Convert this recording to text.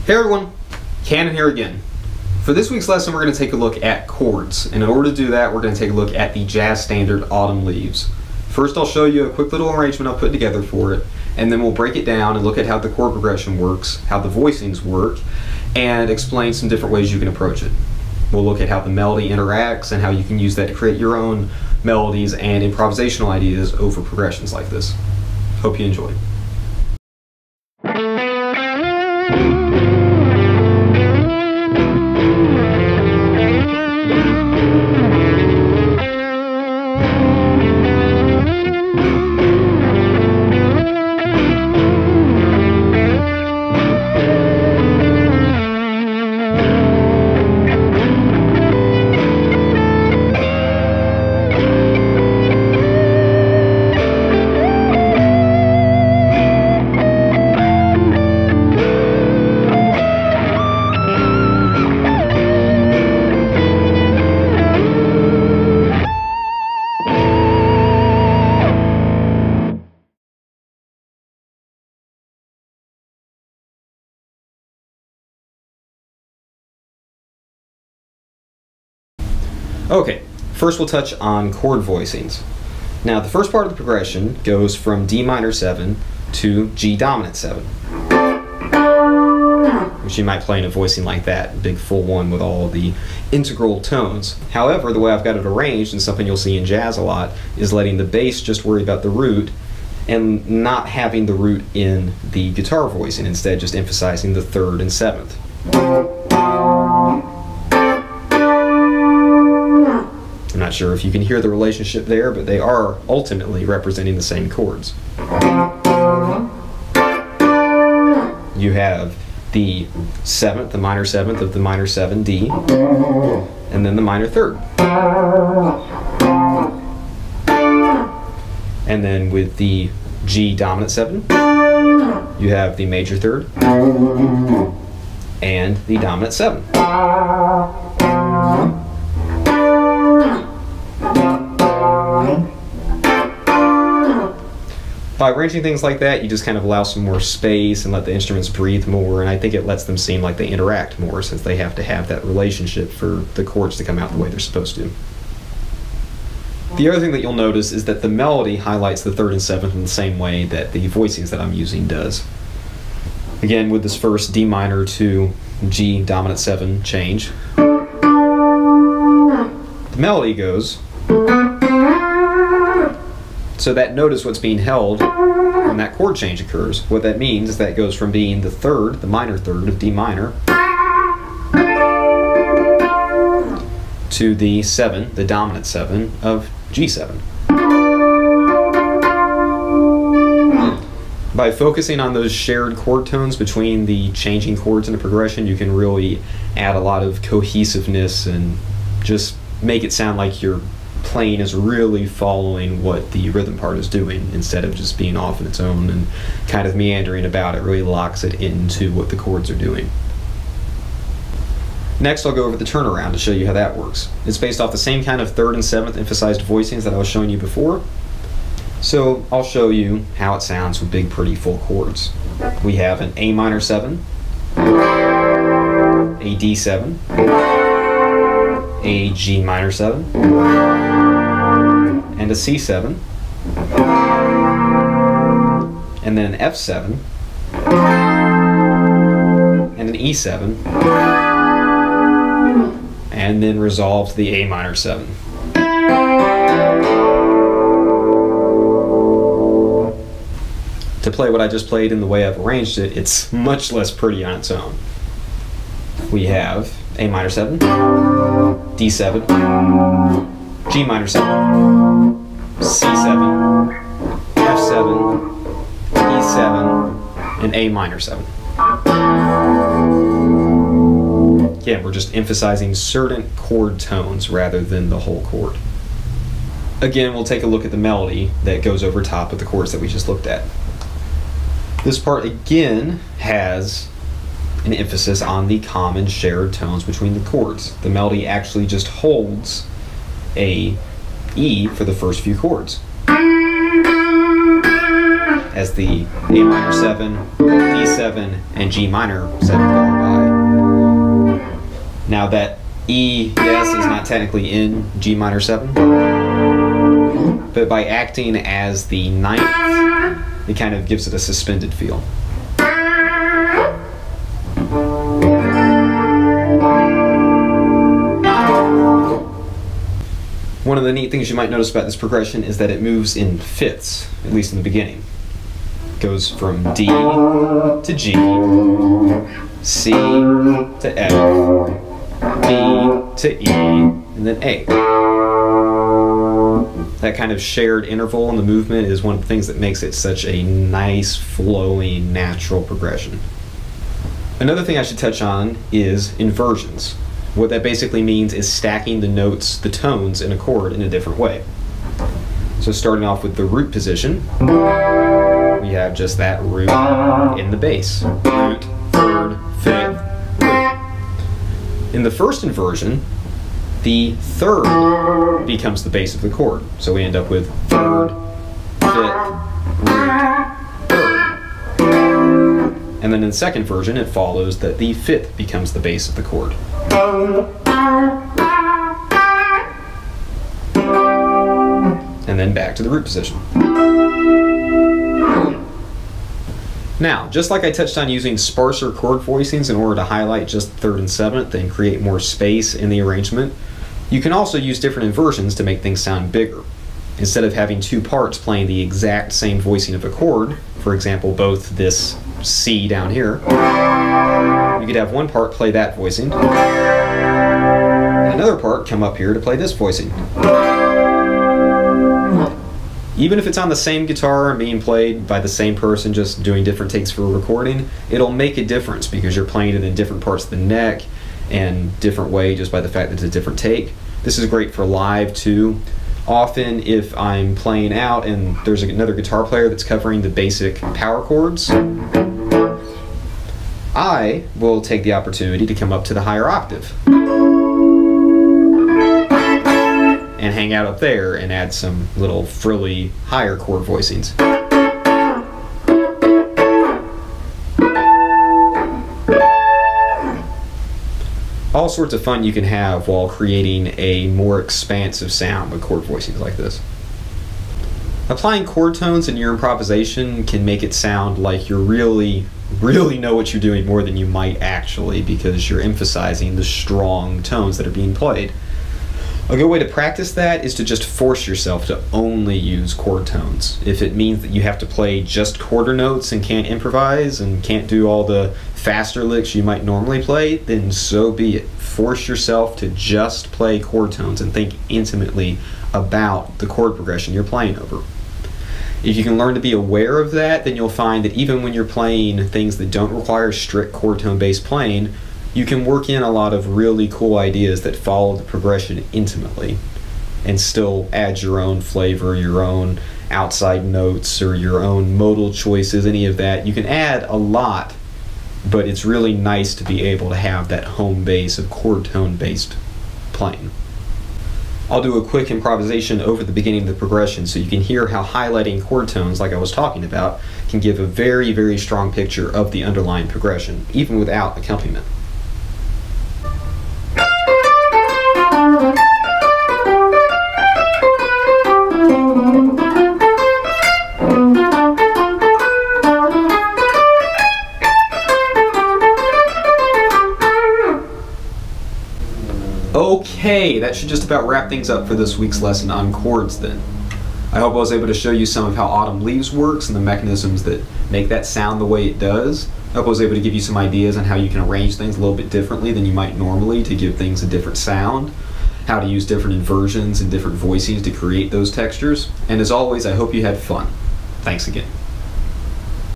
Hey everyone, Cannon here again. For this week's lesson, we're going to take a look at chords. And in order to do that, we're going to take a look at the jazz standard Autumn Leaves. First, I'll show you a quick little arrangement I've put together for it, and then we'll break it down and look at how the chord progression works, how the voicings work, and explain some different ways you can approach it. We'll look at how the melody interacts and how you can use that to create your own melodies and improvisational ideas over progressions like this. Hope you enjoy. Okay, first we'll touch on chord voicings. Now the first part of the progression goes from D minor 7 to G dominant 7, which you might play in a voicing like that, big full one with all the integral tones. However, the way I've got it arranged, and something you'll see in jazz a lot, is letting the bass just worry about the root and not having the root in the guitar voicing, instead just emphasizing the 3rd and 7th. I'm not sure if you can hear the relationship there, but they are ultimately representing the same chords. You have the 7th, the minor 7th of the minor 7 D, and then the minor 3rd. And then with the G dominant 7, you have the major 3rd and the dominant 7. By arranging things like that, you just kind of allow some more space and let the instruments breathe more, and I think it lets them seem like they interact more, since they have to have that relationship for the chords to come out the way they're supposed to. The other thing that you'll notice is that the melody highlights the 3rd and 7th in the same way that the voicings that I'm using does. Again, with this first D minor to G dominant 7 change, the melody goes, so that notice what's being held when that chord change occurs. What that means is that it goes from being the 3rd, the minor 3rd of D minor, to the 7, the dominant 7 of G7. By focusing on those shared chord tones between the changing chords in the progression, you can really add a lot of cohesiveness and just make it sound like you're playing is really following what the rhythm part is doing, instead of just being off on its own and kind of meandering about. It really locks it into what the chords are doing. Next, I'll go over the turnaround to show you how that works. It's based off the same kind of 3rd and 7th emphasized voicings that I was showing you before. So I'll show you how it sounds with big, pretty full chords. We have an A minor 7, a D7, a G minor 7, and a C7, and then an F7, and an E7, and then resolve to the A minor 7. To play what I just played in the way I've arranged it, it's much less pretty on its own. We have A minor 7, D7, G minor 7, C7, F7, E7, and A minor 7. Again, we're just emphasizing certain chord tones rather than the whole chord. Again, we'll take a look at the melody that goes over top of the chords that we just looked at. This part again has an emphasis on the common shared tones between the chords. The melody actually just holds a E for the first few chords. as the A minor 7, D7, and G minor 7 going by. Now that E, yes, is not technically in G minor 7, but by acting as the ninth, it kind of gives it a suspended feel. One of the neat things you might notice about this progression is that it moves in fifths, at least in the beginning. It goes from D to G, C to F, B to E, and then A. That kind of shared interval in the movement is one of the things that makes it such a nice, flowing, natural progression. Another thing I should touch on is inversions. What that basically means is stacking the notes, the tones in a chord in a different way. So starting off with the root position, we have just that root in the bass. Root, third, fifth, root. In the first inversion, the third becomes the bass of the chord. So we end up with third, fifth, root, third. And then in the second version, it follows that the fifth becomes the bass of the chord. And then back to the root position. Now, just like I touched on using sparser chord voicings in order to highlight just third and seventh and create more space in the arrangement, you can also use different inversions to make things sound bigger. Instead of having two parts playing the exact same voicing of a chord, for example, both this C down here, you could have one part play that voicing, and another part come up here to play this voicing. Even if it's on the same guitar and being played by the same person, just doing different takes for a recording, it'll make a difference because you're playing it in different parts of the neck and different way just by the fact that it's a different take. This is great for live too. Often if I'm playing out and there's another guitar player that's covering the basic power chords, I will take the opportunity to come up to the higher octave and hang out up there and add some little frilly higher chord voicings. All sorts of fun you can have while creating a more expansive sound with chord voicings like this. Applying chord tones in your improvisation can make it sound like you really know what you're doing more than you might actually, because you're emphasizing the strong tones that are being played. A good way to practice that is to just force yourself to only use chord tones. If it means that you have to play just quarter notes and can't improvise and can't do all the faster licks you might normally play, then so be it. Force yourself to just play chord tones and think intimately about the chord progression you're playing over. If you can learn to be aware of that, then you'll find that even when you're playing things that don't require strict chord tone based playing, you can work in a lot of really cool ideas that follow the progression intimately and still add your own flavor, your own outside notes, or your own modal choices, any of that. You can add a lot, but it's really nice to be able to have that home base of chord tone based playing. I'll do a quick improvisation over the beginning of the progression so you can hear how highlighting chord tones, like I was talking about, can give a very, very strong picture of the underlying progression, even without accompaniment. Okay, that should just about wrap things up for this week's lesson on chords then. I hope I was able to show you some of how Autumn Leaves works and the mechanisms that make that sound the way it does. I hope I was able to give you some ideas on how you can arrange things a little bit differently than you might normally to give things a different sound, how to use different inversions and different voicings to create those textures. And as always, I hope you had fun. Thanks again.